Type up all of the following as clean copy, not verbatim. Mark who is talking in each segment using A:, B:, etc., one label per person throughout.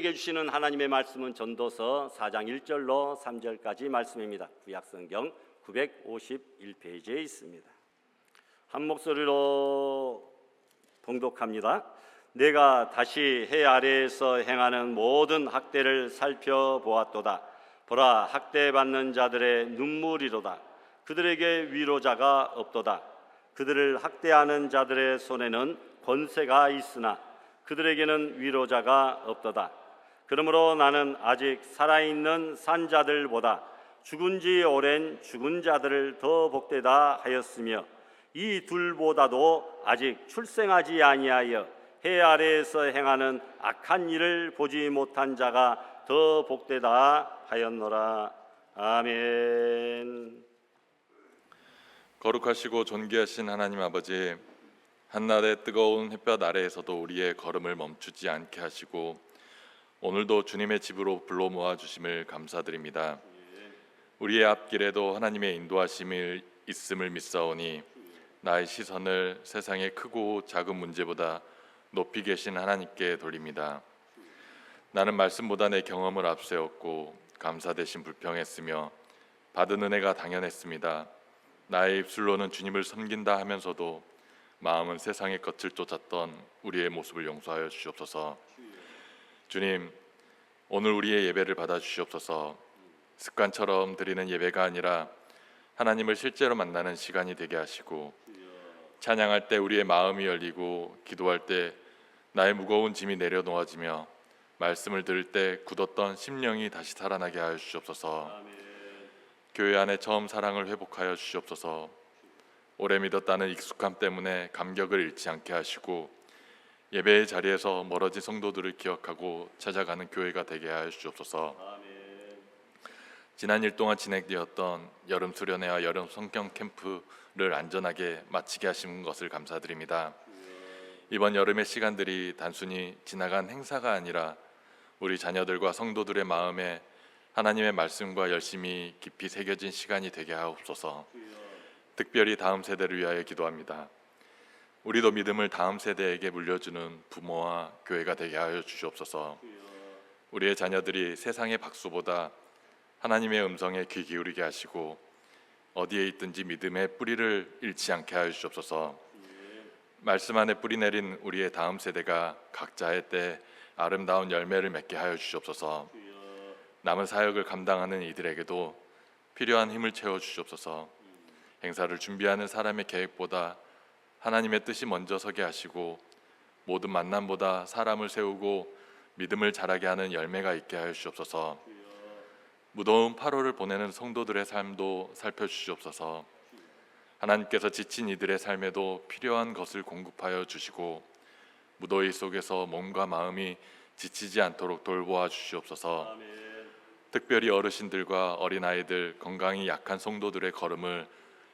A: 우리에게 주시는 하나님의 말씀은 전도서 4장 1절로 3절까지 말씀입니다. 구약성경 951페이지에 있습니다. 한 목소리로 봉독합니다. 내가 다시 해 아래에서 행하는 모든 학대를 살펴보았도다. 보라, 학대받는 자들의 눈물이로다. 그들에게 위로자가 없도다. 그들을 학대하는 자들의 손에는 권세가 있으나 그들에게는 위로자가 없도다. 그러므로 나는 아직 살아있는 산자들보다 죽은 지 오랜 죽은 자들을 더 복되다 하였으며 이 둘보다도 아직 출생하지 아니하여 해 아래에서 행하는 악한 일을 보지 못한 자가 더 복되다 하였노라. 아멘.
B: 거룩하시고 존귀하신 하나님 아버지, 한낮의 뜨거운 햇볕 아래에서도 우리의 걸음을 멈추지 않게 하시고 오늘도 주님의 집으로 불러 모아 주심을 감사드립니다. 우리의 앞길에도 하나님의 인도하심이 있음을 믿사오니 나의 시선을 세상의 크고 작은 문제보다 높이 계신 하나님께 돌립니다. 나는 말씀보다 내 경험을 앞세웠고 감사 대신 불평했으며 받은 은혜가 당연했습니다. 나의 입술로는 주님을 섬긴다 하면서도 마음은 세상의 것을 쫓았던 우리의 모습을 용서하여 주시옵소서. 주님, 오늘 우리의 예배를 받아 주시옵소서. 습관처럼 드리는 예배가 아니라 하나님을 실제로 만나는 시간이 되게 하시고, 찬양할 때 우리의 마음이 열리고 기도할 때 나의 무거운 짐이 내려놓아지며 말씀을 들을 때 굳었던 심령이 다시 살아나게 하여 주시옵소서. 교회 안에 처음 사랑을 회복하여 주시옵소서. 오래 믿었다는 익숙함 때문에 감격을 잃지 않게 하시고 예배의 자리에서 멀어진 성도들을 기억하고 찾아가는 교회가 되게 하여 주시옵소서. 지난 일 동안 진행되었던 여름 수련회와 여름 성경 캠프를 안전하게 마치게 하신 것을 감사드립니다. 이번 여름의 시간들이 단순히 지나간 행사가 아니라 우리 자녀들과 성도들의 마음에 하나님의 말씀과 열심히 깊이 새겨진 시간이 되게 하옵소서. 특별히 다음 세대를 위하여 기도합니다. 우리도 믿음을 다음 세대에게 물려주는 부모와 교회가 되게 하여 주시옵소서. 우리의 자녀들이 세상의 박수보다 하나님의 음성에 귀 기울이게 하시고 어디에 있든지 믿음의 뿌리를 잃지 않게 하여 주시옵소서. 말씀 안에 뿌리 내린 우리의 다음 세대가 각자의 때 아름다운 열매를 맺게 하여 주시옵소서. 남은 사역을 감당하는 이들에게도 필요한 힘을 채워 주시옵소서. 행사를 준비하는 사람의 계획보다 하나님의 뜻이 먼저 서게 하시고 모든 만남보다 사람을 세우고 믿음을 자라게 하는 열매가 있게 하여 주시옵소서. 무더운 8월을 보내는 성도들의 삶도 살펴주시옵소서. 하나님께서 지친 이들의 삶에도 필요한 것을 공급하여 주시고 무더위 속에서 몸과 마음이 지치지 않도록 돌보아 주시옵소서. 특별히 어르신들과 어린아이들, 건강이 약한 성도들의 걸음을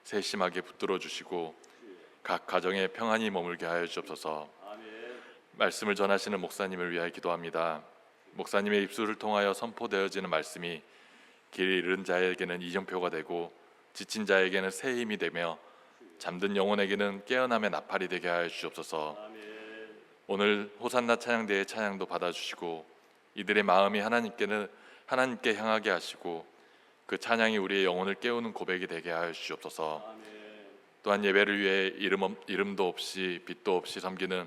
B: 세심하게 붙들어 주시고 각 가정에 평안히 머물게 하여 주옵소서. 말씀을 전하시는 목사님을 위하여 기도합니다. 목사님의 입술을 통하여 선포되어지는 말씀이 길 잃은 자에게는 이정표가 되고 지친 자에게는 새 힘이 되며 잠든 영혼에게는 깨어남의 나팔이 되게 하여 주옵소서. 오늘 호산나 찬양대의 찬양도 받아주시고 이들의 마음이 하나님께 향하게 하시고 그 찬양이 우리의 영혼을 깨우는 고백이 되게 하여 주옵소서. 또한 예배를 위해 이름도 없이 빛도 없이 섬기는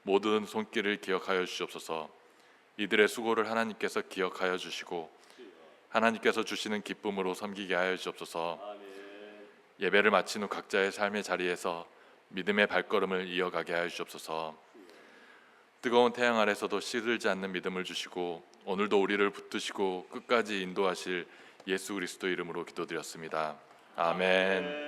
B: 모든 손길을 기억하여 주옵소서. 이들의 수고를 하나님께서 기억하여 주시고 하나님께서 주시는 기쁨으로 섬기게 하여 주옵소서. 예배를 마친 후 각자의 삶의 자리에서 믿음의 발걸음을 이어가게 하여 주옵소서. 뜨거운 태양 아래서도 시들지 않는 믿음을 주시고 오늘도 우리를 붙드시고 끝까지 인도하실 예수 그리스도 이름으로 기도드렸습니다. 아멘.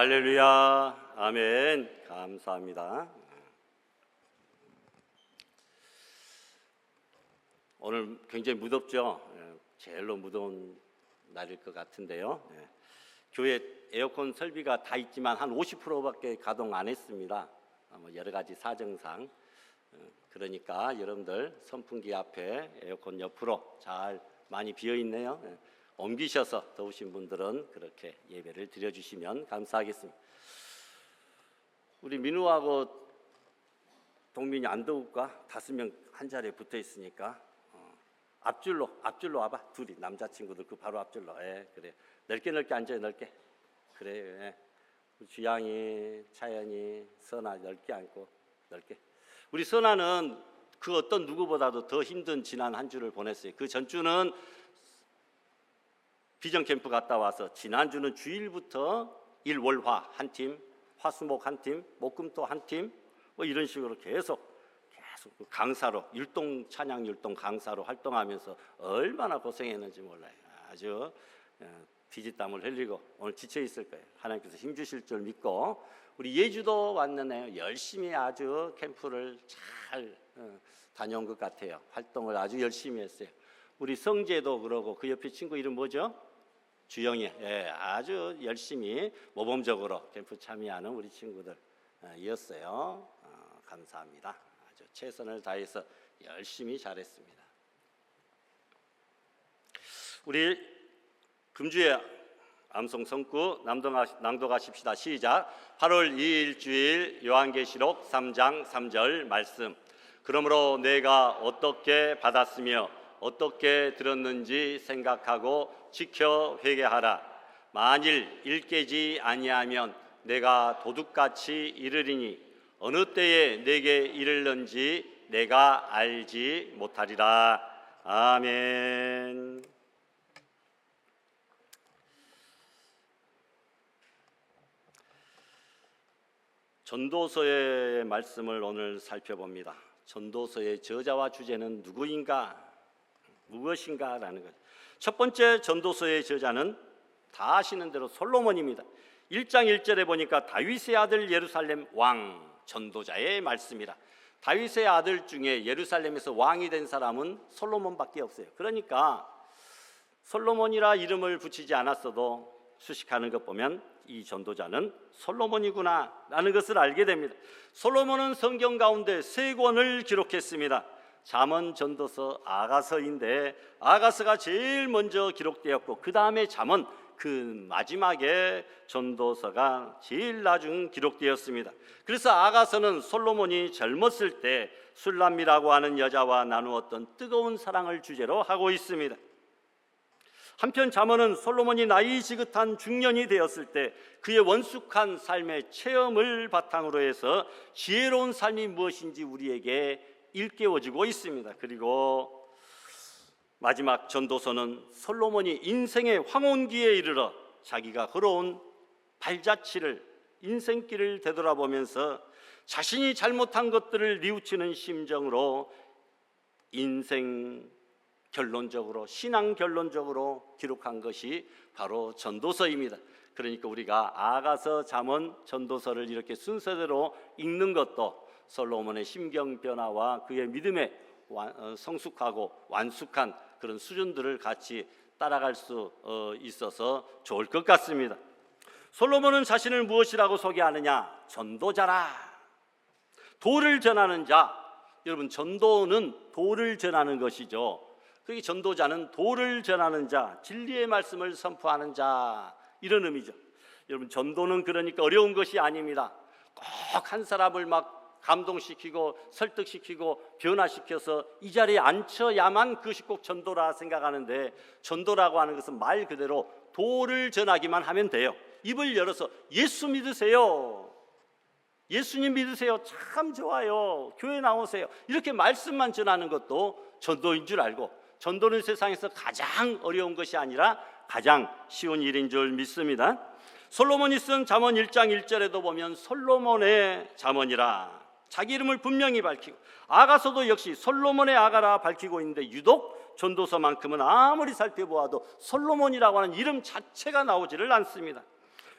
A: 할렐루야. 아멘. 감사합니다. 오늘 굉장히 무덥죠? 제일로 무더운 날일 것 같은데요. 교회 에어컨 설비가 다 있지만 한 50%밖에 가동 안 했습니다. 여러 가지 사정상. 그러니까 여러분들 선풍기 앞에 에어컨 옆으로 잘 많이 비어 있네요. 옮기셔서 더우신 분들은 그렇게 예배를 드려주시면 감사하겠습니다. 우리 민우하고 동민이 안 더울까? 5명 한 자리에 붙어 있으니까 앞줄로 와봐. 둘이 남자친구들 그 바로 앞줄로. 그래. 넓게 앉아요. 넓게. 그래. 주양이, 차연이, 선아 넓게 앉고 넓게. 우리 선아는 그 어떤 누구보다도 더 힘든 지난 한 주를 보냈어요. 그 전주는 비전 캠프 갔다 와서 지난주는 주일부터 일월화 한 팀, 화수목 한 팀, 목금토 한 팀, 이런 식으로 계속 강사로 율동 찬양 율동 강사로 활동하면서 얼마나 고생했는지 몰라요. 아주 피지땀을 흘리고 오늘 지쳐 있을 거예요. 하나님께서 힘 주실 줄 믿고 우리 예주도 왔는데요. 열심히 아주 캠프를 잘 다녀온 것 같아요. 활동을 아주 열심히 했어요. 우리 성재도 그러고 그 옆에 친구 이름 뭐죠? 주영이. 아주 열심히 모범적으로 캠프 참여하는 우리 친구들이었어요. 감사합니다. 아주 최선을 다해서 열심히 잘했습니다. 우리 금주에 암송 성구 낭독하십시다. 시작. 8월 2일 주일 요한계시록 3장 3절 말씀. 그러므로 내가 어떻게 받았으며 어떻게 들었는지 생각하고 지켜 회개하라. 만일 일깨지 아니하면 내가 도둑같이 이르리니 어느 때에 내게 이르는지 내가 알지 못하리라. 아멘. 전도서의 말씀을 오늘 살펴봅니다. 전도서의 저자와 주제는 누구인가, 무엇인가라는 것. 첫 번째 전도서의 저자는 다 아시는 대로 솔로몬입니다. 1장 1절에 보니까 다윗의 아들 예루살렘 왕, 전도자의 말씀이라. 다윗의 아들 중에 예루살렘에서 왕이 된 사람은 솔로몬밖에 없어요. 그러니까 솔로몬이라 이름을 붙이지 않았어도 수식하는 것 보면 이 전도자는 솔로몬이구나 라는 것을 알게 됩니다. 솔로몬은 성경 가운데 3권을 기록했습니다. 잠언, 전도서, 아가서인데 아가서가 제일 먼저 기록되었고 그 다음에 잠언, 그 마지막에 전도서가 제일 나중 기록되었습니다. 그래서 아가서는 솔로몬이 젊었을 때 술람미라고 하는 여자와 나누었던 뜨거운 사랑을 주제로 하고 있습니다. 한편 잠언은 솔로몬이 나이 지긋한 중년이 되었을 때 그의 원숙한 삶의 체험을 바탕으로 해서 지혜로운 삶이 무엇인지 우리에게 일깨워지고 있습니다. 그리고 마지막 전도서는 솔로몬이 인생의 황혼기에 이르러 자기가 걸어온 발자취를, 인생길을 되돌아보면서 자신이 잘못한 것들을 뉘우치는 심정으로 인생 결론적으로, 신앙 결론적으로 기록한 것이 바로 전도서입니다. 그러니까 우리가 아가서, 잠언, 전도서를 이렇게 순서대로 읽는 것도 솔로몬의 심경 변화와 그의 믿음의 성숙하고 완숙한 그런 수준들을 같이 따라갈 수 있어서 좋을 것 같습니다. 솔로몬은 자신을 무엇이라고 소개하느냐? 전도자라. 도를 전하는 자. 여러분, 전도는 도를 전하는 것이죠. 그게 전도자는 도를 전하는 자, 진리의 말씀을 선포하는 자, 이런 의미죠. 여러분, 전도는 그러니까 어려운 것이 아닙니다. 꼭 한 사람을 막 감동시키고 설득시키고 변화시켜서 이 자리에 앉혀야만 그것이 꼭 전도라 생각하는데, 전도라고 하는 것은 말 그대로 도를 전하기만 하면 돼요. 입을 열어서 예수 믿으세요, 예수님 믿으세요, 참 좋아요, 교회 나오세요, 이렇게 말씀만 전하는 것도 전도인 줄 알고, 전도는 세상에서 가장 어려운 것이 아니라 가장 쉬운 일인 줄 믿습니다. 솔로몬이 쓴 잠언 1장 1절에도 보면 솔로몬의 잠언이라 자기 이름을 분명히 밝히고, 아가서도 역시 솔로몬의 아가라 밝히고 있는데 유독 전도서만큼은 아무리 살펴보아도 솔로몬이라고 하는 이름 자체가 나오지를 않습니다.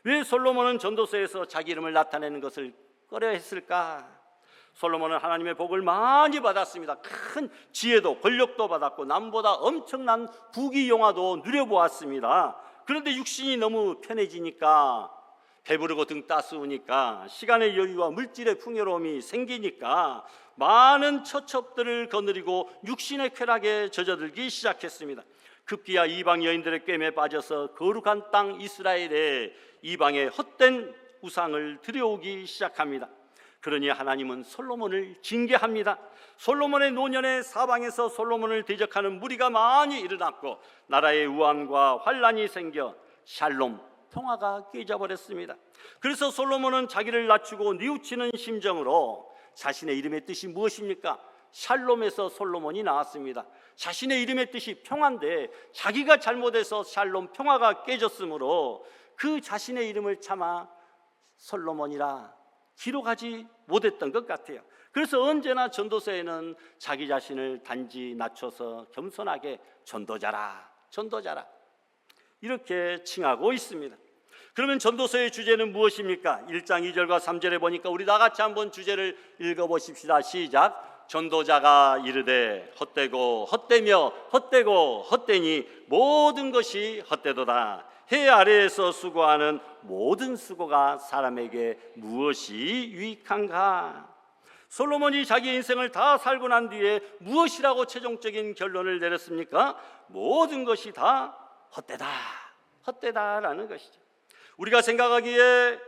A: 왜 솔로몬은 전도서에서 자기 이름을 나타내는 것을 꺼려했을까? 솔로몬은 하나님의 복을 많이 받았습니다. 큰 지혜도 권력도 받았고 남보다 엄청난 부귀영화도 누려보았습니다. 그런데 육신이 너무 편해지니까, 배부르고 등 따스우니까, 시간의 여유와 물질의 풍요로움이 생기니까 많은 처첩들을 거느리고 육신의 쾌락에 젖어들기 시작했습니다. 급기야 이방 여인들의 꿰매에 빠져서 거룩한 땅 이스라엘에 이방의 헛된 우상을 들여오기 시작합니다. 그러니 하나님은 솔로몬을 징계합니다. 솔로몬의 노년에 사방에서 솔로몬을 대적하는 무리가 많이 일어났고 나라에 우환과 환란이 생겨 샬롬, 평화가 깨져버렸습니다. 그래서 솔로몬은 자기를 낮추고 뉘우치는 심정으로, 자신의 이름의 뜻이 무엇입니까? 샬롬에서 솔로몬이 나왔습니다. 자신의 이름의 뜻이 평화인데 자기가 잘못해서 샬롬, 평화가 깨졌으므로 그 자신의 이름을 차마 솔로몬이라 기록하지 못했던 것 같아요. 그래서 언제나 전도서에는 자기 자신을 단지 낮춰서 겸손하게 전도자라, 전도자라 이렇게 칭하고 있습니다. 그러면 전도서의 주제는 무엇입니까? 1장 2절과 3절에 보니까 우리 다 같이 한번 주제를 읽어보십시다. 시작. 전도자가 이르되 헛되고 헛되며 헛되고 헛되니 모든 것이 헛되도다. 해 아래에서 수고하는 모든 수고가 사람에게 무엇이 유익한가? 솔로몬이 자기 인생을 다 살고 난 뒤에 무엇이라고 최종적인 결론을 내렸습니까? 모든 것이 다 헛되다, 헛되다라는 것이죠. 우리가 생각하기에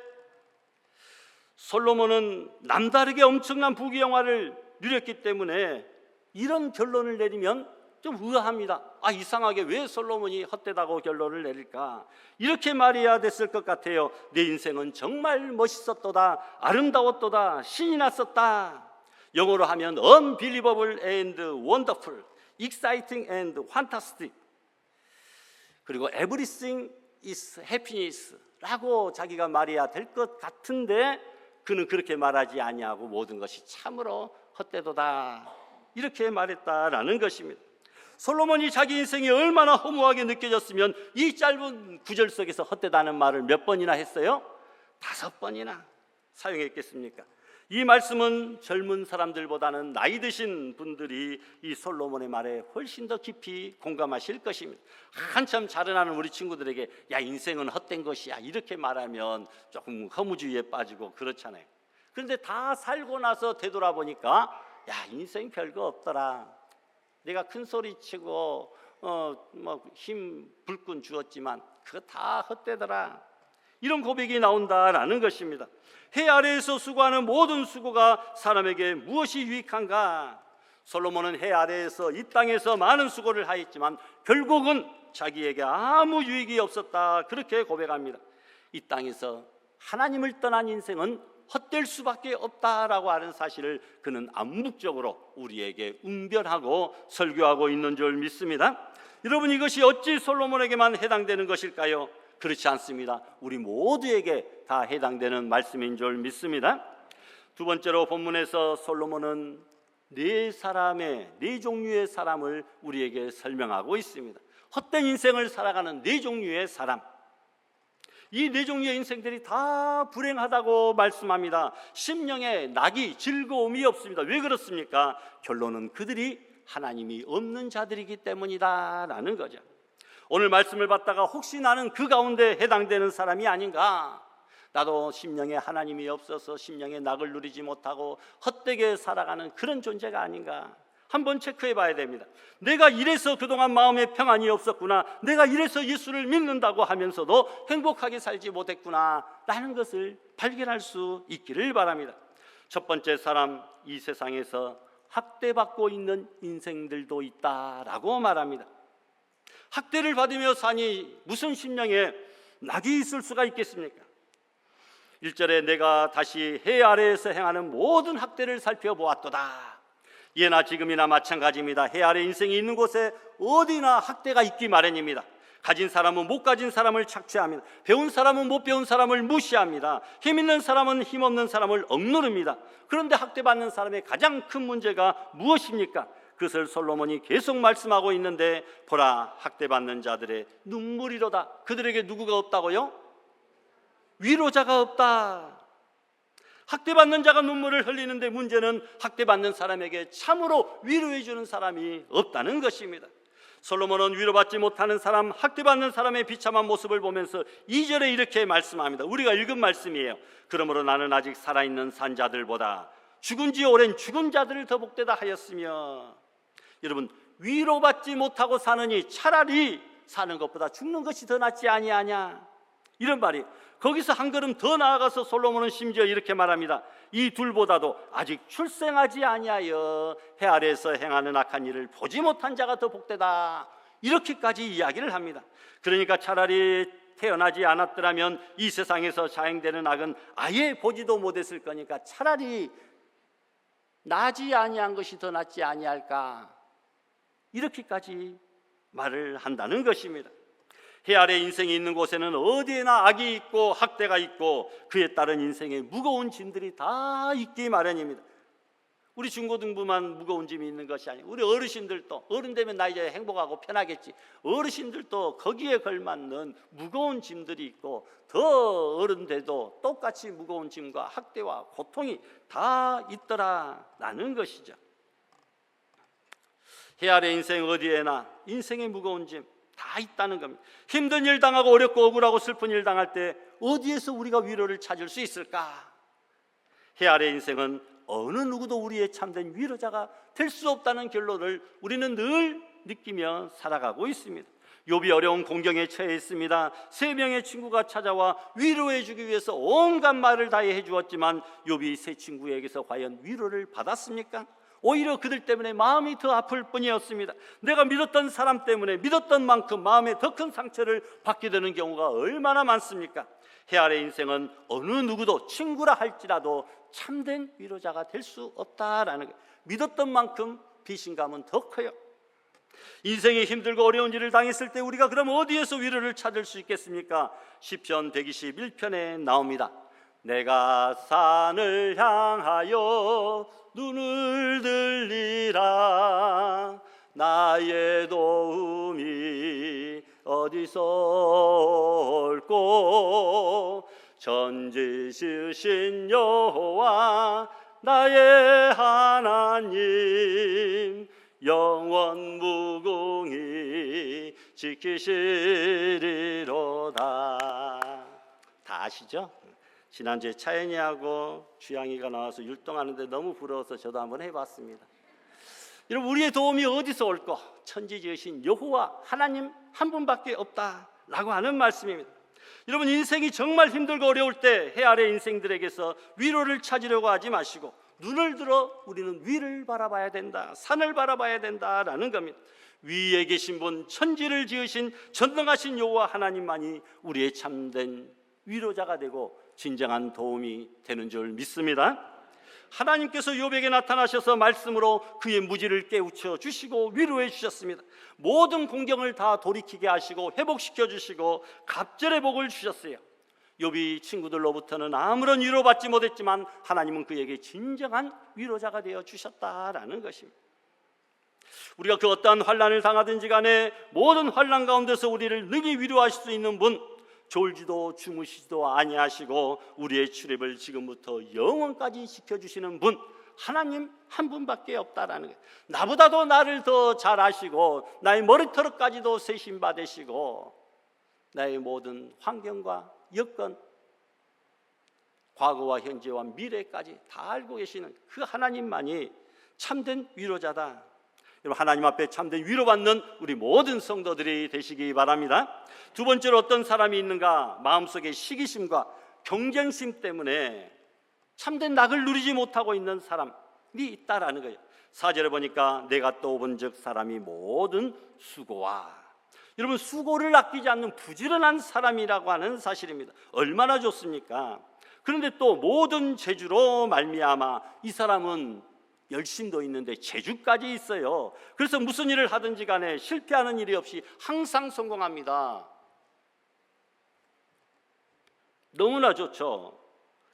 A: 솔로몬은 남다르게 엄청난 부귀영화를 누렸기 때문에 이런 결론을 내리면 좀 의아합니다. 이상하게 왜 솔로몬이 헛되다고 결론을 내릴까? 이렇게 말해야 됐을 것 같아요. 내 인생은 정말 멋있었도다, 아름다웠도다, 신이 났었다. 영어로 하면 unbelievable and wonderful, exciting and fantastic, 그리고 everything is happiness 라고 자기가 말해야 될 것 같은데 그는 그렇게 말하지 아니하고 모든 것이 참으로 헛되도다 이렇게 말했다라는 것입니다. 솔로몬이 자기 인생이 얼마나 허무하게 느껴졌으면 이 짧은 구절 속에서 헛되다는 말을 몇 번이나 했어요? 5번이나 사용했겠습니까? 이 말씀은 젊은 사람들보다는 나이 드신 분들이 이 솔로몬의 말에 훨씬 더 깊이 공감하실 것입니다. 한참 자라나는 우리 친구들에게 야, 인생은 헛된 것이야 이렇게 말하면 조금 허무주의에 빠지고 그렇잖아요. 그런데 다 살고 나서 되돌아보니까 야, 인생 별거 없더라. 내가 큰 소리 치고 힘 불끈 주었지만 그거 다 헛되더라. 이런 고백이 나온다라는 것입니다. 해 아래에서 수고하는 모든 수고가 사람에게 무엇이 유익한가? 솔로몬은 해 아래에서 이 땅에서 많은 수고를 하였지만 결국은 자기에게 아무 유익이 없었다 그렇게 고백합니다. 이 땅에서 하나님을 떠난 인생은 헛될 수밖에 없다라고 하는 사실을 그는 암묵적으로 우리에게 운변하고 설교하고 있는 줄 믿습니다. 여러분, 이것이 어찌 솔로몬에게만 해당되는 것일까요? 그렇지 않습니다. 우리 모두에게 다 해당되는 말씀인 줄 믿습니다. 두 번째로 본문에서 솔로몬은 네 종류의 사람을 우리에게 설명하고 있습니다. 헛된 인생을 살아가는 네 종류의 사람, 이 네 종류의 인생들이 다 불행하다고 말씀합니다. 심령에 낙이 즐거움이 없습니다. 왜 그렇습니까? 결론은 그들이 하나님이 없는 자들이기 때문이다 라는 거죠. 오늘 말씀을 받다가 혹시 나는 그 가운데 해당되는 사람이 아닌가? 나도 심령에 하나님이 없어서 심령의 낙을 누리지 못하고 헛되게 살아가는 그런 존재가 아닌가? 한번 체크해 봐야 됩니다. 내가 이래서 그동안 마음에 평안이 없었구나, 내가 이래서 예수를 믿는다고 하면서도 행복하게 살지 못했구나 라는 것을 발견할 수 있기를 바랍니다. 첫 번째 사람, 이 세상에서 학대받고 있는 인생들도 있다라고 말합니다. 학대를 받으며 사니 무슨 심령에 낙이 있을 수가 있겠습니까? 1절에 내가 다시 해 아래에서 행하는 모든 학대를 살펴보았도다. 예나 지금이나 마찬가지입니다. 해 아래 인생이 있는 곳에 어디나 학대가 있기 마련입니다. 가진 사람은 못 가진 사람을 착취합니다. 배운 사람은 못 배운 사람을 무시합니다. 힘 있는 사람은 힘 없는 사람을 억누릅니다. 그런데 학대받는 사람의 가장 큰 문제가 무엇입니까? 그것을 솔로몬이 계속 말씀하고 있는데, 보라, 학대받는 자들의 눈물이로다. 그들에게 누구가 없다고요? 위로자가 없다. 학대받는 자가 눈물을 흘리는데 문제는 학대받는 사람에게 참으로 위로해 주는 사람이 없다는 것입니다. 솔로몬은 위로받지 못하는 사람, 학대받는 사람의 비참한 모습을 보면서 2절에 이렇게 말씀합니다. 우리가 읽은 말씀이에요. 그러므로 나는 아직 살아있는 산자들보다 죽은 지 오랜 죽은 자들을 더 복되다 하였으며, 여러분, 위로받지 못하고 사느니 차라리 사는 것보다 죽는 것이 더 낫지 아니하냐, 이런 말이. 거기서 한 걸음 더 나아가서 솔로몬은 심지어 이렇게 말합니다. 이 둘보다도 아직 출생하지 아니하여 해 아래에서 행하는 악한 일을 보지 못한 자가 더 복되다, 이렇게까지 이야기를 합니다. 그러니까 차라리 태어나지 않았더라면 이 세상에서 자행되는 악은 아예 보지도 못했을 거니까 차라리 나지 아니한 것이 더 낫지 아니할까, 이렇게까지 말을 한다는 것입니다. 해 아래 인생이 있는 곳에는 어디에나 악이 있고 학대가 있고 그에 따른 인생의 무거운 짐들이 다 있기 마련입니다. 우리 중고등부만 무거운 짐이 있는 것이 아니고 우리 어르신들도, 어른 되면 나 이제 행복하고 편하겠지, 어르신들도 거기에 걸맞는 무거운 짐들이 있고 더 어른 돼도 똑같이 무거운 짐과 학대와 고통이 다 있더라라는 것이죠. 해 아래 인생 어디에나 인생의 무거운 짐 다 있다는 겁니다. 힘든 일 당하고 어렵고 억울하고 슬픈 일 당할 때 어디에서 우리가 위로를 찾을 수 있을까? 해 아래 인생은 어느 누구도 우리의 참된 위로자가 될 수 없다는 결론을 우리는 늘 느끼며 살아가고 있습니다. 욥이 어려운 공경에 처해 있습니다. 3명의 친구가 찾아와 위로해 주기 위해서 온갖 말을 다해 해주었지만 욥이 세 친구에게서 과연 위로를 받았습니까? 오히려 그들 때문에 마음이 더 아플 뿐이었습니다. 내가 믿었던 사람 때문에 믿었던 만큼 마음에 더 큰 상처를 받게 되는 경우가 얼마나 많습니까? 해 아래 인생은 어느 누구도 친구라 할지라도 참된 위로자가 될 수 없다라는 거예요. 믿었던 만큼 배신감은 더 커요. 인생이 힘들고 어려운 일을 당했을 때 우리가 그럼 어디에서 위로를 찾을 수 있겠습니까? 시편 121편에 나옵니다. 내가 산을 향하여 눈을 들리라. 나의 도움이 어디서 올꼬. 전지 지으신 여호와 나의 하나님, 영원 무궁히 지키시리로다. 다 아시죠? 지난주에 차연이하고 주양이가 나와서 율동하는데 너무 부러워서 저도 한번 해봤습니다. 여러분, 우리의 도움이 어디서 올까? 천지 지으신 여호와 하나님 한 분밖에 없다라고 하는 말씀입니다. 여러분, 인생이 정말 힘들고 어려울 때 해 아래 인생들에게서 위로를 찾으려고 하지 마시고 눈을 들어 우리는 위를 바라봐야 된다, 산을 바라봐야 된다라는 겁니다. 위에 계신 분, 천지를 지으신 전능하신 여호와 하나님만이 우리의 참된 위로자가 되고 진정한 도움이 되는 줄 믿습니다. 하나님께서 욥에게 나타나셔서 말씀으로 그의 무지를 깨우쳐 주시고 위로해 주셨습니다. 모든 공경을 다 돌이키게 하시고 회복시켜 주시고 갑절의 복을 주셨어요. 욥이 친구들로부터는 아무런 위로받지 못했지만 하나님은 그에게 진정한 위로자가 되어 주셨다라는 것입니다. 우리가 그 어떠한 환난을 당하든지 간에 모든 환난 가운데서 우리를 능히 위로하실 수 있는 분, 졸지도 주무시지도 아니하시고 우리의 출입을 지금부터 영원까지 지켜주시는 분, 하나님 한 분밖에 없다라는 거예요. 나보다도 나를 더 잘 아시고 나의 머리털까지도 세심받으시고 나의 모든 환경과 여건, 과거와 현재와 미래까지 다 알고 계시는 그 하나님만이 참된 위로자다. 여러분, 하나님 앞에 참된 위로받는 우리 모든 성도들이 되시기 바랍니다. 두 번째로 어떤 사람이 있는가? 마음속에 시기심과 경쟁심 때문에 참된 낙을 누리지 못하고 있는 사람이 있다라는 거예요. 4절에 보니까 내가 또 본즉 사람이 모든 수고와, 여러분, 수고를 아끼지 않는 부지런한 사람이라고 하는 사실입니다. 얼마나 좋습니까? 그런데 또 모든 재주로 말미암아 이 사람은 열심도 있는데 재주까지 있어요. 그래서 무슨 일을 하든지 간에 실패하는 일이 없이 항상 성공합니다. 너무나 좋죠.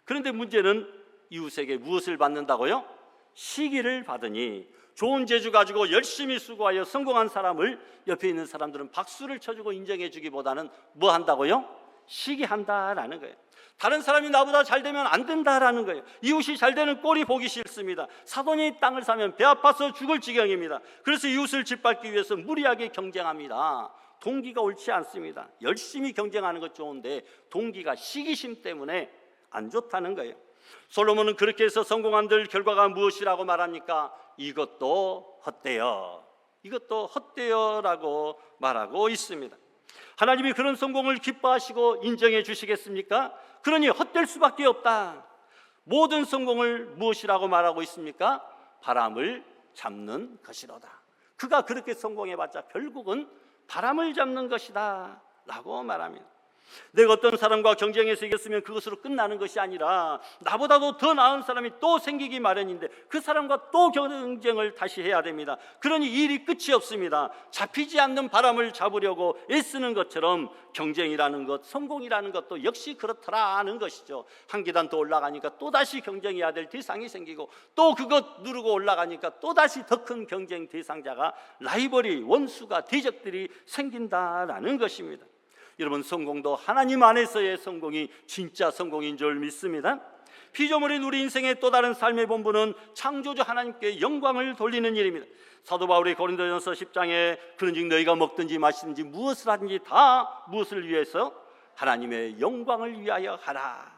A: 그런데 문제는 이웃에게 무엇을 받는다고요? 시기를 받으니, 좋은 재주 가지고 열심히 수고하여 성공한 사람을 옆에 있는 사람들은 박수를 쳐주고 인정해 주기보다는 뭐 한다고요? 시기한다라는 거예요. 다른 사람이 나보다 잘 되면 안 된다라는 거예요. 이웃이 잘 되는 꼴이 보기 싫습니다. 사돈이 땅을 사면 배 아파서 죽을 지경입니다. 그래서 이웃을 짓밟기 위해서 무리하게 경쟁합니다. 동기가 옳지 않습니다. 열심히 경쟁하는 것 좋은데 동기가 시기심 때문에 안 좋다는 거예요. 솔로몬은 그렇게 해서 성공한들 결과가 무엇이라고 말합니까? 이것도 헛되어, 이것도 헛되어라고 말하고 있습니다. 하나님이 그런 성공을 기뻐하시고 인정해 주시겠습니까? 그러니 헛될 수밖에 없다. 모든 성공을 무엇이라고 말하고 있습니까? 바람을 잡는 것이로다. 그가 그렇게 성공해봤자 결국은 바람을 잡는 것이다 라고 말합니다. 내가 어떤 사람과 경쟁해서 이겼으면 그것으로 끝나는 것이 아니라 나보다도 더 나은 사람이 또 생기기 마련인데 그 사람과 또 경쟁을 다시 해야 됩니다. 그러니 일이 끝이 없습니다. 잡히지 않는 바람을 잡으려고 애쓰는 것처럼 경쟁이라는 것, 성공이라는 것도 역시 그렇더라는 것이죠. 한 계단 더 올라가니까 또다시 경쟁해야 될 대상이 생기고 또 그것 누르고 올라가니까 또다시 더 큰 경쟁 대상자가, 라이벌이, 원수가, 대적들이 생긴다라는 것입니다. 여러분, 성공도 하나님 안에서의 성공이 진짜 성공인 줄 믿습니다. 피조물인 우리 인생의 또 다른 삶의 본분은 창조주 하나님께 영광을 돌리는 일입니다. 사도 바울이 고린도전서 10장에 그런즉 너희가 먹든지 마시든지 무엇을 하든지 다 무엇을 위해서? 하나님의 영광을 위하여 하라.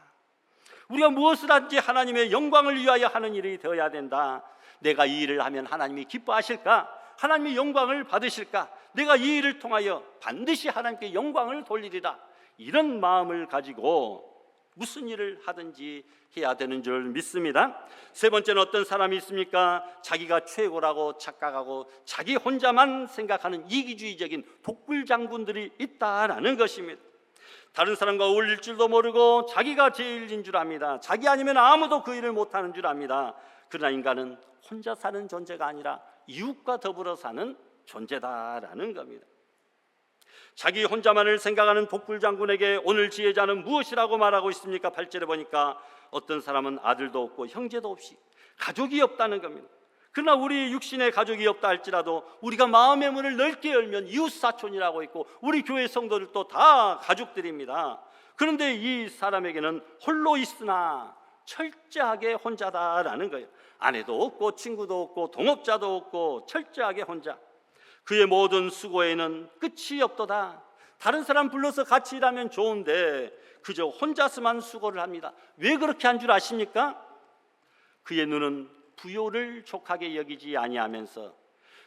A: 우리가 무엇을 하든지 하나님의 영광을 위하여 하는 일이 되어야 된다. 내가 이 일을 하면 하나님이 기뻐하실까? 하나님의 영광을 받으실까? 내가 이 일을 통하여 반드시 하나님께 영광을 돌리리라. 이런 마음을 가지고 무슨 일을 하든지 해야 되는 줄 믿습니다. 세 번째는 어떤 사람이 있습니까? 자기가 최고라고 착각하고 자기 혼자만 생각하는 이기주의적인 독불장군들이 있다라는 것입니다. 다른 사람과 어울릴 줄도 모르고 자기가 제일인 줄 압니다. 자기 아니면 아무도 그 일을 못하는 줄 압니다. 그러나 인간은 혼자 사는 존재가 아니라 이웃과 더불어 사는 존재다라는 겁니다. 자기 혼자만을 생각하는 독불장군에게 오늘 지혜자는 무엇이라고 말하고 있습니까? 8절에 보니까 어떤 사람은 아들도 없고 형제도 없이 가족이 없다는 겁니다. 그러나 우리 육신의 가족이 없다 할지라도 우리가 마음의 문을 넓게 열면 이웃사촌이라고 있고 우리 교회 성도들도 다 가족들입니다. 그런데 이 사람에게는 홀로 있으나 철저하게 혼자다라는 거예요. 아내도 없고 친구도 없고 동업자도 없고 철저하게 혼자. 그의 모든 수고에는 끝이 없도다. 다른 사람 불러서 같이 일하면 좋은데 그저 혼자서만 수고를 합니다. 왜 그렇게 한 줄 아십니까? 그의 눈은 부요를 족하게 여기지 아니하면서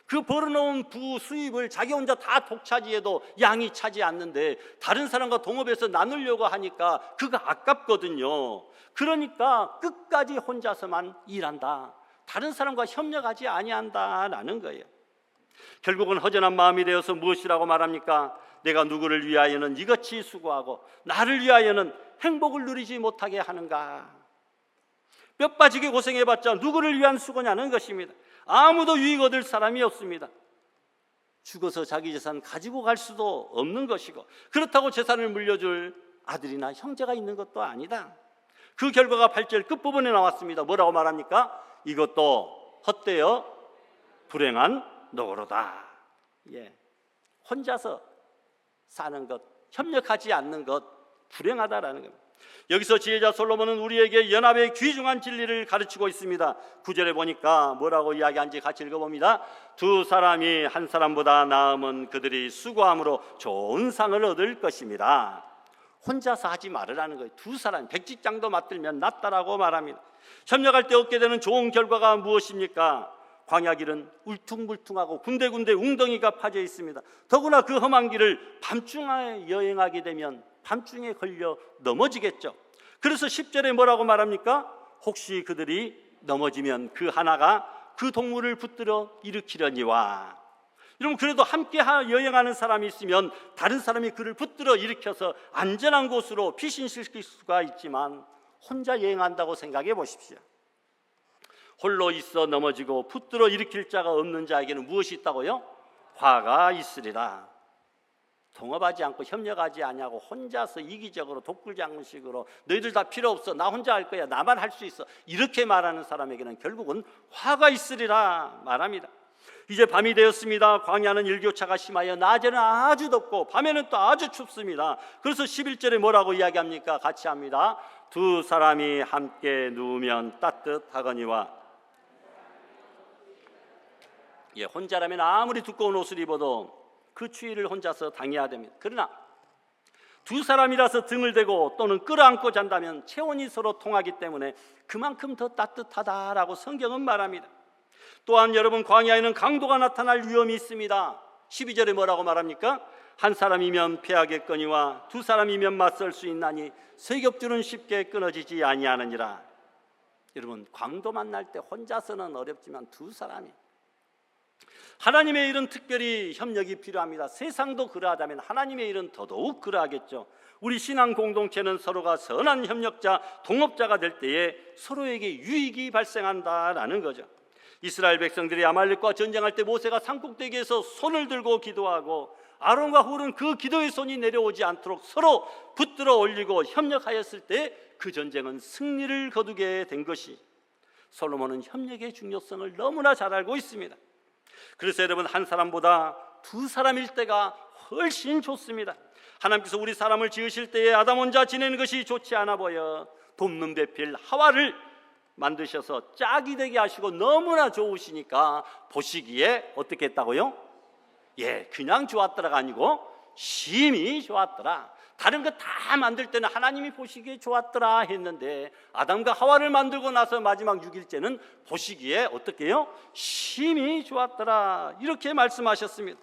A: 그 벌어놓은 부수입을 자기 혼자 다 독차지해도 양이 차지 않는데 다른 사람과 동업해서 나누려고 하니까 그가 아깝거든요. 그러니까 끝까지 혼자서만 일한다. 다른 사람과 협력하지 아니한다라는 거예요. 결국은 허전한 마음이 되어서 무엇이라고 말합니까? 내가 누구를 위하여는 이같이 수고하고 나를 위하여는 행복을 누리지 못하게 하는가? 뼈 빠지게 고생해봤자 누구를 위한 수고냐는 것입니다. 아무도 유익 얻을 사람이 없습니다. 죽어서 자기 재산 가지고 갈 수도 없는 것이고 그렇다고 재산을 물려줄 아들이나 형제가 있는 것도 아니다. 그 결과가 8절 끝부분에 나왔습니다. 뭐라고 말합니까? 이것도 헛되어 불행한 노고로다. 혼자서 사는 것, 협력하지 않는 것, 불행하다라는 겁니다. 여기서 지혜자 솔로몬은 우리에게 연합의 귀중한 진리를 가르치고 있습니다. 9절에 보니까 뭐라고 이야기한지 같이 읽어봅니다. 두 사람이 한 사람보다 나으면 그들이 수고함으로 좋은 상을 얻을 것입니다. 혼자서 하지 말으라는 거예요. 두 사람, 백직장도 맡들면 낫다라고 말합니다. 협력할 때 얻게 되는 좋은 결과가 무엇입니까? 광야길은 울퉁불퉁하고 군데군데 웅덩이가 파져 있습니다. 더구나 그 험한 길을 밤중에 여행하게 되면 밤중에 걸려 넘어지겠죠. 그래서 10절에 뭐라고 말합니까? 혹시 그들이 넘어지면 그 하나가 그 동물을 붙들어 일으키려니와. 여러분, 그래도 함께 여행하는 사람이 있으면 다른 사람이 그를 붙들어 일으켜서 안전한 곳으로 피신시킬 수가 있지만 혼자 여행한다고 생각해 보십시오. 홀로 있어 넘어지고 붙들어 일으킬 자가 없는 자에게는 무엇이 있다고요? 화가 있으리라. 동업하지 않고 협력하지 아니하고 혼자서 이기적으로 독불장군식으로 너희들 다 필요 없어, 나 혼자 할 거야, 나만 할 수 있어, 이렇게 말하는 사람에게는 결국은 화가 있으리라 말합니다. 이제 밤이 되었습니다. 광야는 일교차가 심하여 낮에는 아주 덥고 밤에는 또 아주 춥습니다. 그래서 11절에 뭐라고 이야기합니까? 같이 합니다. 두 사람이 함께 누우면 따뜻하거니와. 혼자라면 아무리 두꺼운 옷을 입어도 그 추위를 혼자서 당해야 됩니다. 그러나 두 사람이라서 등을 대고 또는 끌어안고 잔다면 체온이 서로 통하기 때문에 그만큼 더 따뜻하다라고 성경은 말합니다. 또한 여러분, 광야에는 강도가 나타날 위험이 있습니다. 12절에 뭐라고 말합니까? 한 사람이면 패하겠거니와 두 사람이면 맞설 수 있나니 세겹줄은 쉽게 끊어지지 아니하느니라. 여러분, 강도 만날 때 혼자서는 어렵지만 두 사람이, 하나님의 일은 특별히 협력이 필요합니다. 세상도 그러하다면 하나님의 일은 더더욱 그러하겠죠. 우리 신앙 공동체는 서로가 선한 협력자, 동업자가 될 때에 서로에게 유익이 발생한다라는 거죠. 이스라엘 백성들이 아말렉과 전쟁할 때 모세가 산꼭대기에서 손을 들고 기도하고 아론과 훌은 그 기도의 손이 내려오지 않도록 서로 붙들어 올리고 협력하였을 때 그 전쟁은 승리를 거두게 된 것이, 솔로몬은 협력의 중요성을 너무나 잘 알고 있습니다. 그래서 여러분, 한 사람보다 두 사람일 때가 훨씬 좋습니다. 하나님께서 우리 사람을 지으실 때에 아담 혼자 지내는 것이 좋지 않아 보여 돕는 배필 하와를 만드셔서 짝이 되게 하시고 너무나 좋으시니까 보시기에 어떻게 했다고요? 그냥 좋았더라가 아니고 심히 좋았더라. 다른 거 다 만들 때는 하나님이 보시기에 좋았더라 했는데 아담과 하와를 만들고 나서 마지막 6일째는 보시기에 어떻게 해요? 심히 좋았더라, 이렇게 말씀하셨습니다.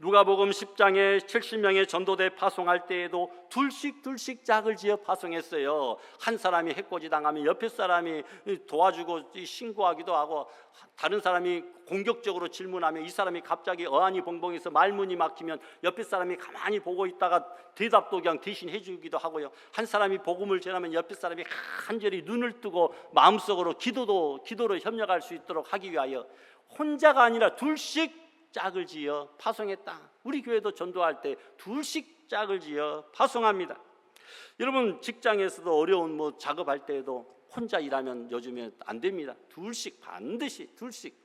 A: 누가복음 10장에 70명의 전도대 파송할 때에도 둘씩 짝을 지어 파송했어요. 한 사람이 해코지 당하면 옆에 사람이 도와주고 신고하기도 하고, 다른 사람이 공격적으로 질문하면 이 사람이 갑자기 어안이 벙벙해서 말문이 막히면 옆에 사람이 가만히 보고 있다가 대답도 그냥 대신 해주기도 하고요. 한 사람이 복음을 전하면 옆에 사람이 간절히 눈을 뜨고 마음속으로 기도로 협력할 수 있도록 하기 위하여 혼자가 아니라 둘씩 짝을 지어 파송했다. 우리 교회도 전도할 때 둘씩 짝을 지어 파송합니다. 여러분, 직장에서도 어려운 작업할 때에도 혼자 일하면 요즘에 안 됩니다. 반드시 둘씩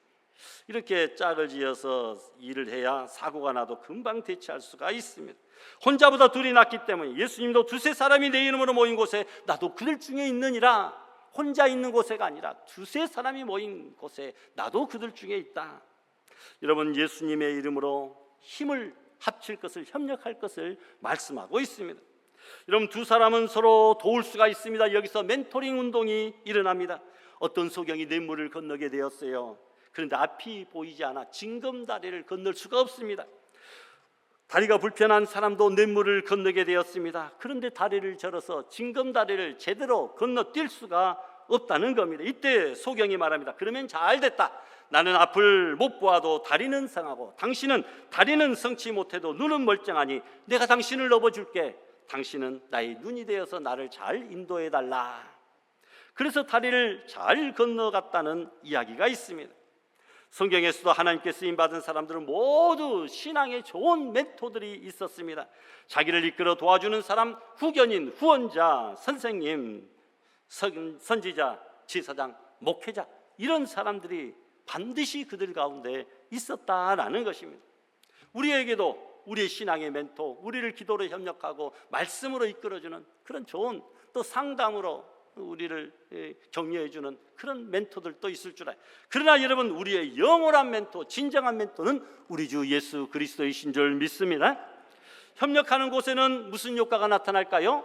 A: 이렇게 짝을 지어서 일을 해야 사고가 나도 금방 대처할 수가 있습니다. 혼자보다 둘이 낫기 때문에 예수님도 두세 사람이 내 이름으로 모인 곳에 나도 그들 중에 있느니라. 혼자 있는 곳에가 아니라 두세 사람이 모인 곳에 나도 그들 중에 있다. 여러분, 예수님의 이름으로 힘을 합칠 것을, 협력할 것을 말씀하고 있습니다. 여러분, 두 사람은 서로 도울 수가 있습니다. 여기서 멘토링 운동이 일어납니다. 어떤 소경이 냇물을 건너게 되었어요. 그런데 앞이 보이지 않아 징검다리를 건널 수가 없습니다. 다리가 불편한 사람도 냇물을 건너게 되었습니다. 그런데 다리를 절어서 징검다리를 제대로 건너뛸 수가 없다는 겁니다. 이때 소경이 말합니다. 그러면 잘 됐다. 나는 앞을 못 보아도 다리는 성하고 당신은 다리는 성치 못해도 눈은 멀쩡하니 내가 당신을 업어줄게. 당신은 나의 눈이 되어서 나를 잘 인도해달라. 그래서 다리를 잘 건너갔다는 이야기가 있습니다. 성경에서도 하나님께 쓰임받은 사람들은 모두 신앙에 좋은 멘토들이 있었습니다. 자기를 이끌어 도와주는 사람, 후견인, 후원자, 선생님, 선지자, 지사장, 목회자, 이런 사람들이 반드시 그들 가운데 있었다라는 것입니다. 우리에게도 우리의 신앙의 멘토, 우리를 기도로 협력하고 말씀으로 이끌어주는 그런 좋은, 또 상담으로 우리를 격려해주는 그런 멘토들도 있을 줄 알아요. 그러나 여러분, 우리의 영원한 멘토, 진정한 멘토는 우리 주 예수 그리스도이신 줄 믿습니다. 협력하는 곳에는 무슨 효과가 나타날까요?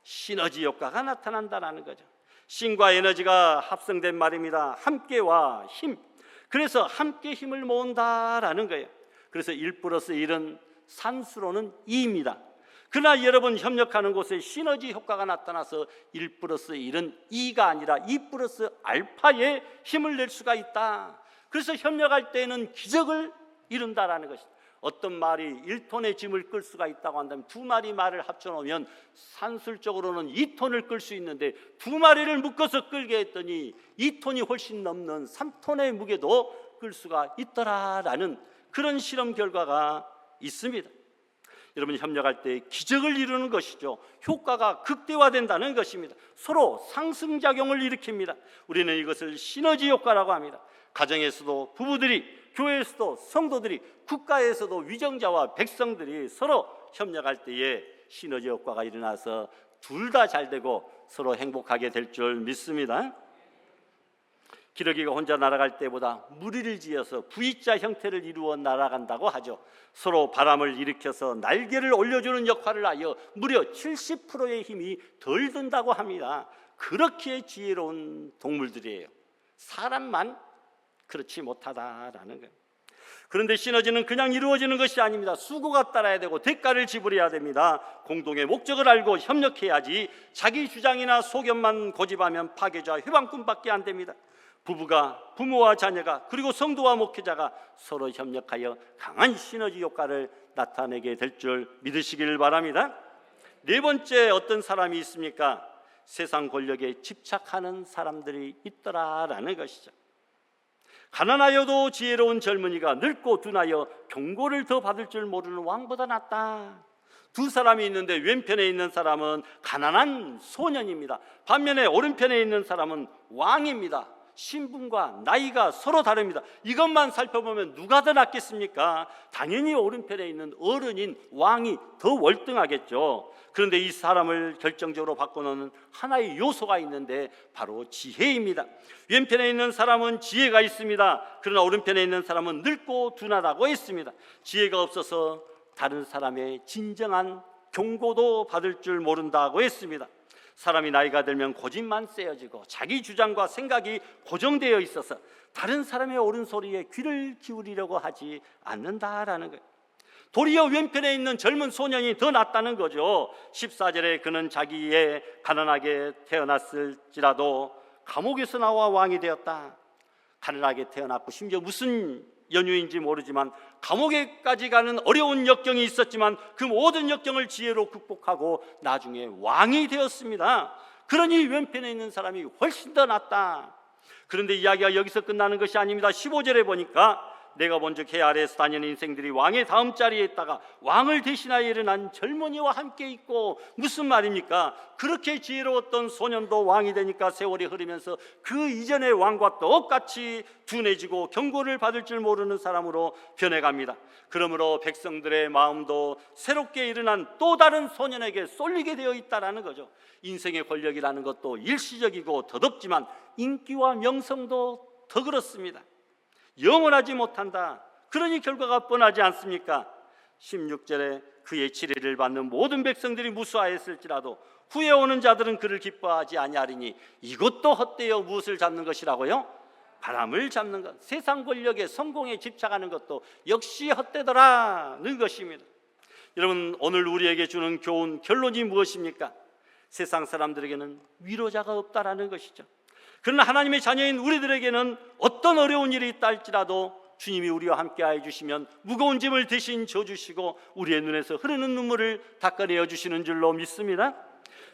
A: 시너지 효과가 나타난다는 거죠. 신과 에너지가 합성된 말입니다. 함께와 힘. 그래서 함께 힘을 모은다라는 거예요. 그래서 1+1은 산수로는 2입니다. 그러나 여러분, 협력하는 곳에 시너지 효과가 나타나서 1+1은 2가 아니라 2+알파의 힘을 낼 수가 있다. 그래서 협력할 때는 기적을 이룬다라는 것입니다. 어떤 말이 1톤의 짐을 끌 수가 있다고 한다면 두 마리 말을 합쳐놓으면 산술적으로는 2톤을 끌 수 있는데 두 마리를 묶어서 끌게 했더니 2톤이 훨씬 넘는 3톤의 무게도 끌 수가 있더라라는 그런 실험 결과가 있습니다. 여러분, 협력할 때 기적을 이루는 것이죠. 효과가 극대화된다는 것입니다. 서로 상승작용을 일으킵니다. 우리는 이것을 시너지 효과라고 합니다. 가정에서도 부부들이 교회에서도 성도들이, 국가에서도 위정자와 백성들이 서로 협력할 때에 시너지 효과가 일어나서 둘 다 잘 되고 서로 행복하게 될 줄 믿습니다. 기러기가 혼자 날아갈 때보다 무리를 지어서 V자 형태를 이루어 날아간다고 하죠. 서로 바람을 일으켜서 날개를 올려주는 역할을 하여 무려 70%의 힘이 덜 든다고 합니다. 그렇게 지혜로운 동물들이에요. 사람만 그렇지 못하다라는 거예요. 그런데 시너지는 그냥 이루어지는 것이 아닙니다. 수고가 따라야 되고 대가를 지불해야 됩니다. 공동의 목적을 알고 협력해야지 자기 주장이나 소견만 고집하면 파괴자 회방꾼밖에 안 됩니다. 부부가, 부모와 자녀가, 그리고 성도와 목회자가 서로 협력하여 강한 시너지 효과를 나타내게 될 줄 믿으시길 바랍니다. 네 번째, 어떤 사람이 있습니까? 세상 권력에 집착하는 사람들이 있더라라는 것이죠. 가난하여도 지혜로운 젊은이가 늙고 둔하여 경고를 더 받을 줄 모르는 왕보다 낫다. 두 사람이 있는데 왼편에 있는 사람은 가난한 소년입니다. 반면에 오른편에 있는 사람은 왕입니다. 신분과 나이가 서로 다릅니다. 이것만 살펴보면 누가 더 낫겠습니까? 당연히 오른편에 있는 어른인 왕이 더 월등하겠죠. 그런데 이 사람을 결정적으로 바꿔놓는 하나의 요소가 있는데 바로 지혜입니다. 왼편에 있는 사람은 지혜가 있습니다. 그러나 오른편에 있는 사람은 늙고 둔하다고 했습니다. 지혜가 없어서 다른 사람의 진정한 경고도 받을 줄 모른다고 했습니다. 사람이 나이가 들면 고집만 세어지고 자기 주장과 생각이 고정되어 있어서 다른 사람의 옳은 소리에 귀를 기울이려고 하지 않는다라는 거예요. 도리어 왼편에 있는 젊은 소년이 더 낫다는 거죠. 14절에 그는 자기의 가난하게 태어났을지라도 감옥에서 나와 왕이 되었다. 가난하게 태어났고 심지어 무슨 연유인지 모르지만 감옥에까지 가는 어려운 역경이 있었지만 그 모든 역경을 지혜로 극복하고 나중에 왕이 되었습니다. 그러니 왼편에 있는 사람이 훨씬 더 낫다. 그런데 이야기가 여기서 끝나는 것이 아닙니다. 15절에 보니까 내가 본즉 해 아래에서 다니는 인생들이 왕의 다음 자리에 있다가 왕을 대신하여 일어난 젊은이와 함께 있고, 무슨 말입니까? 그렇게 지혜로웠던 소년도 왕이 되니까 세월이 흐르면서 그 이전의 왕과 똑같이 둔해지고 경고를 받을 줄 모르는 사람으로 변해갑니다. 그러므로 백성들의 마음도 새롭게 일어난 또 다른 소년에게 쏠리게 되어 있다는 거죠. 인생의 권력이라는 것도 일시적이고 덧없지만 인기와 명성도 더 그렇습니다. 영원하지 못한다. 그러니 결과가 뻔하지 않습니까? 16절에 그의 치리를 받는 모든 백성들이 무수하였을지라도 후에 오는 자들은 그를 기뻐하지 아니하리니 이것도 헛되어 무엇을 잡는 것이라고요? 바람을 잡는 것. 세상 권력에 성공에 집착하는 것도 역시 헛되더라는 것입니다. 여러분, 오늘 우리에게 주는 교훈, 결론이 무엇입니까? 세상 사람들에게는 위로자가 없다라는 것이죠. 그러나 하나님의 자녀인 우리들에게는 어떤 어려운 일이 있다 할지라도 주님이 우리와 함께하여 주시면 무거운 짐을 대신 져주시고 우리의 눈에서 흐르는 눈물을 닦아내어 주시는 줄로 믿습니다.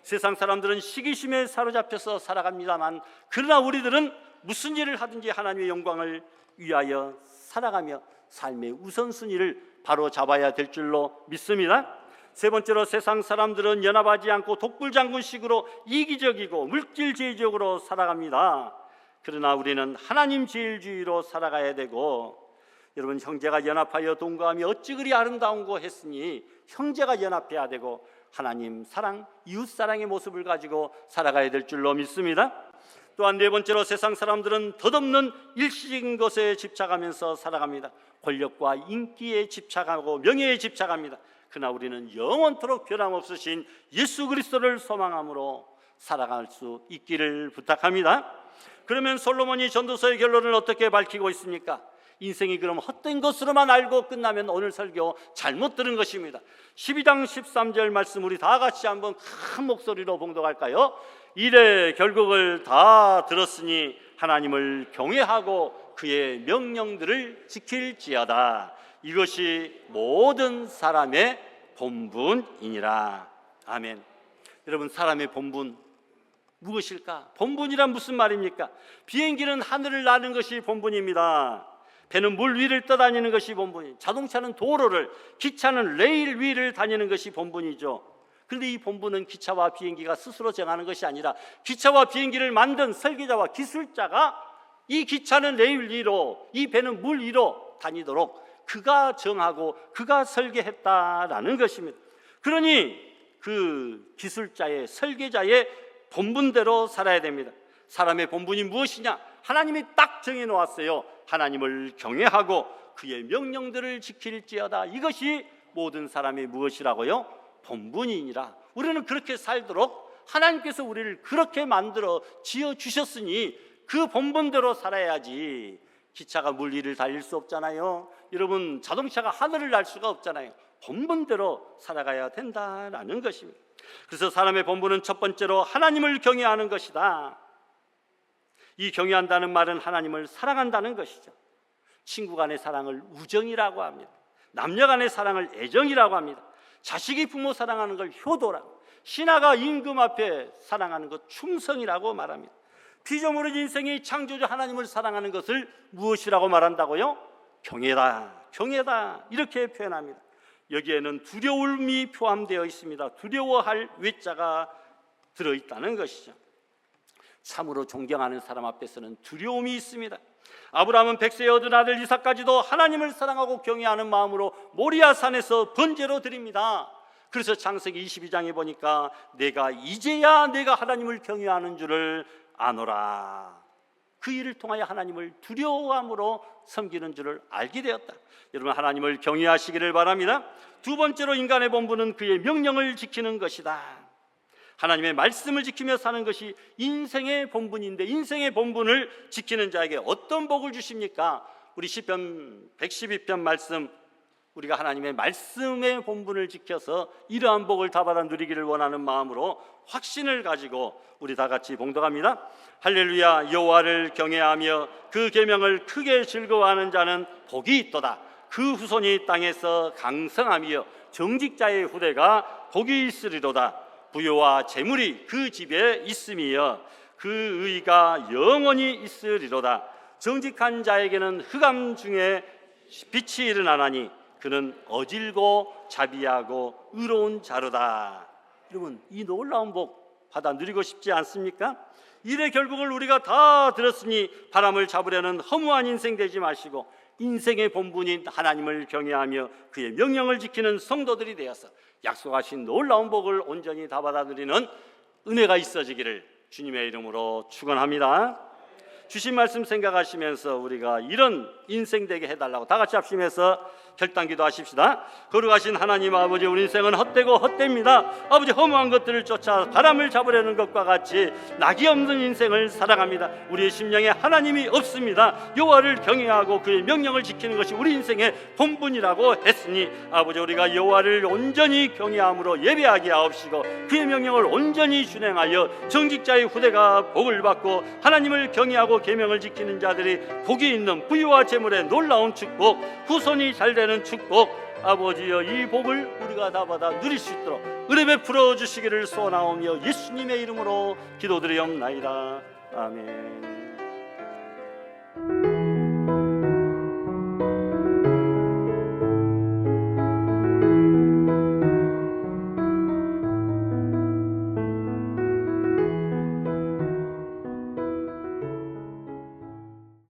A: 세상 사람들은 시기심에 사로잡혀서 살아갑니다만, 그러나 우리들은 무슨 일을 하든지 하나님의 영광을 위하여 살아가며 삶의 우선순위를 바로 잡아야 될 줄로 믿습니다. 세 번째로, 세상 사람들은 연합하지 않고 독불장군식으로 이기적이고 물질주의적으로 살아갑니다. 그러나 우리는 하나님 제일주의로 살아가야 되고, 여러분, 형제가 연합하여 동거하며 어찌 그리 아름다운고 했으니 형제가 연합해야 되고 하나님 사랑, 이웃 사랑의 모습을 가지고 살아가야 될 줄로 믿습니다. 또한 네 번째로, 세상 사람들은 덧없는 일시적인 것에 집착하면서 살아갑니다. 권력과 인기에 집착하고 명예에 집착합니다. 그러나 우리는 영원토록 변함없으신 예수 그리스도를 소망함으로 살아갈 수 있기를 부탁합니다. 그러면 솔로몬이 전도서의 결론을 어떻게 밝히고 있습니까? 인생이 그럼 헛된 것으로만 알고 끝나면 오늘 설교 잘못 들은 것입니다. 12장 13절 말씀 우리 다 같이 한번 큰 목소리로 봉독할까요? 이래 결국을 다 들었으니 하나님을 경외하고 그의 명령들을 지킬지어다. 이것이 모든 사람의 본분이니라. 아멘. 여러분, 사람의 본분 무엇일까? 본분이란 무슨 말입니까? 비행기는 하늘을 나는 것이 본분입니다. 배는 물 위를 떠다니는 것이 본분이죠. 자동차는 도로를, 기차는 레일 위를 다니는 것이 본분이죠. 그런데 이 본분은 기차와 비행기가 스스로 정하는 것이 아니라 기차와 비행기를 만든 설계자와 기술자가 이 기차는 레일 위로, 이 배는 물 위로 다니도록 그가 정하고 그가 설계했다라는 것입니다. 그러니 그 기술자의 설계자의 본분대로 살아야 됩니다. 사람의 본분이 무엇이냐? 하나님이 딱 정해놓았어요. 하나님을 경외하고 그의 명령들을 지킬지어다. 이것이 모든 사람의 무엇이라고요? 본분이니라. 우리는 그렇게 살도록 하나님께서 우리를 그렇게 만들어 지어주셨으니 그 본분대로 살아야지. 기차가 물 위를 달릴 수 없잖아요. 여러분, 자동차가 하늘을 날 수가 없잖아요. 본분대로 살아가야 된다라는 것입니다. 그래서 사람의 본분은 첫 번째로 하나님을 경외하는 것이다. 이 경외한다는 말은 하나님을 사랑한다는 것이죠. 친구 간의 사랑을 우정이라고 합니다. 남녀 간의 사랑을 애정이라고 합니다. 자식이 부모 사랑하는 걸 효도라고, 신하가 임금 앞에 사랑하는 것 충성이라고 말합니다. 피조물의 인생이 창조주 하나님을 사랑하는 것을 무엇이라고 말한다고요? 경외다, 경외다, 이렇게 표현합니다. 여기에는 두려움이 포함되어 있습니다. 두려워할 외자가 들어있다는 것이죠. 참으로 존경하는 사람 앞에서는 두려움이 있습니다. 아브라함은 100세에 얻은 아들 이삭까지도 하나님을 사랑하고 경외하는 마음으로 모리아 산에서 번제로 드립니다. 그래서 창세기 22장에 보니까 이제야 내가 하나님을 경외하는 줄을 아노라. 그 일을 통하여 하나님을 두려워함으로 섬기는 줄을 알게 되었다. 여러분, 하나님을 경외하시기를 바랍니다. 두 번째로 인간의 본분은 그의 명령을 지키는 것이다. 하나님의 말씀을 지키며 사는 것이 인생의 본분인데, 인생의 본분을 지키는 자에게 어떤 복을 주십니까? 우리 시편 112편 말씀, 우리가 하나님의 말씀의 본분을 지켜서 이러한 복을 다 받아 누리기를 원하는 마음으로 확신을 가지고 우리 다 같이 봉독합니다. 할렐루야. 여호와를 경외하며 그 계명을 크게 즐거워하는 자는 복이 있도다. 그 후손이 땅에서 강성하며 정직자의 후대가 복이 있으리로다. 부요와 재물이 그 집에 있음이여 그 의가 영원히 있으리로다. 정직한 자에게는 흑암 중에 빛이 일어나나니 그는 어질고 자비하고 의로운 자로다. 여러분, 이 놀라운 복 받아 누리고 싶지 않습니까? 일의 결국을 우리가 다 들었으니 바람을 잡으려는 허무한 인생 되지 마시고 인생의 본분인 하나님을 경외하며 그의 명령을 지키는 성도들이 되어서 약속하신 놀라운 복을 온전히 다 받아 누리는 은혜가 있어지기를 주님의 이름으로 축원합니다. 주신 말씀 생각하시면서 우리가 이런 인생 되게 해달라고 다 같이 합심해서 결단기도 하십시다. 거룩하신 하나님 아버지, 우리 인생은 헛되고 헛됩니다. 아버지, 허무한 것들을 쫓아 바람을 잡으려는 것과 같이 낙이 없는 인생을 살아갑니다. 우리의 심령에 하나님이 없습니다. 여호와를 경외하고 그의 명령을 지키는 것이 우리 인생의 본분이라고 했으니 아버지, 우리가 여호와를 온전히 경외함으로 예배하게 하옵시고 그의 명령을 온전히 준행하여 정직자의 후대가 복을 받고 하나님을 경외하고 계명을 지키는 자들이 복이 있는 부유와 재물의 놀라운 축복, 후손이 잘되는 축복, 아버지여, 이 복을 우리가 다 받아 누릴 수 있도록 은혜 베풀어 주시기를 소원하오며 예수님의 이름으로 기도드리옵나이다. 아멘.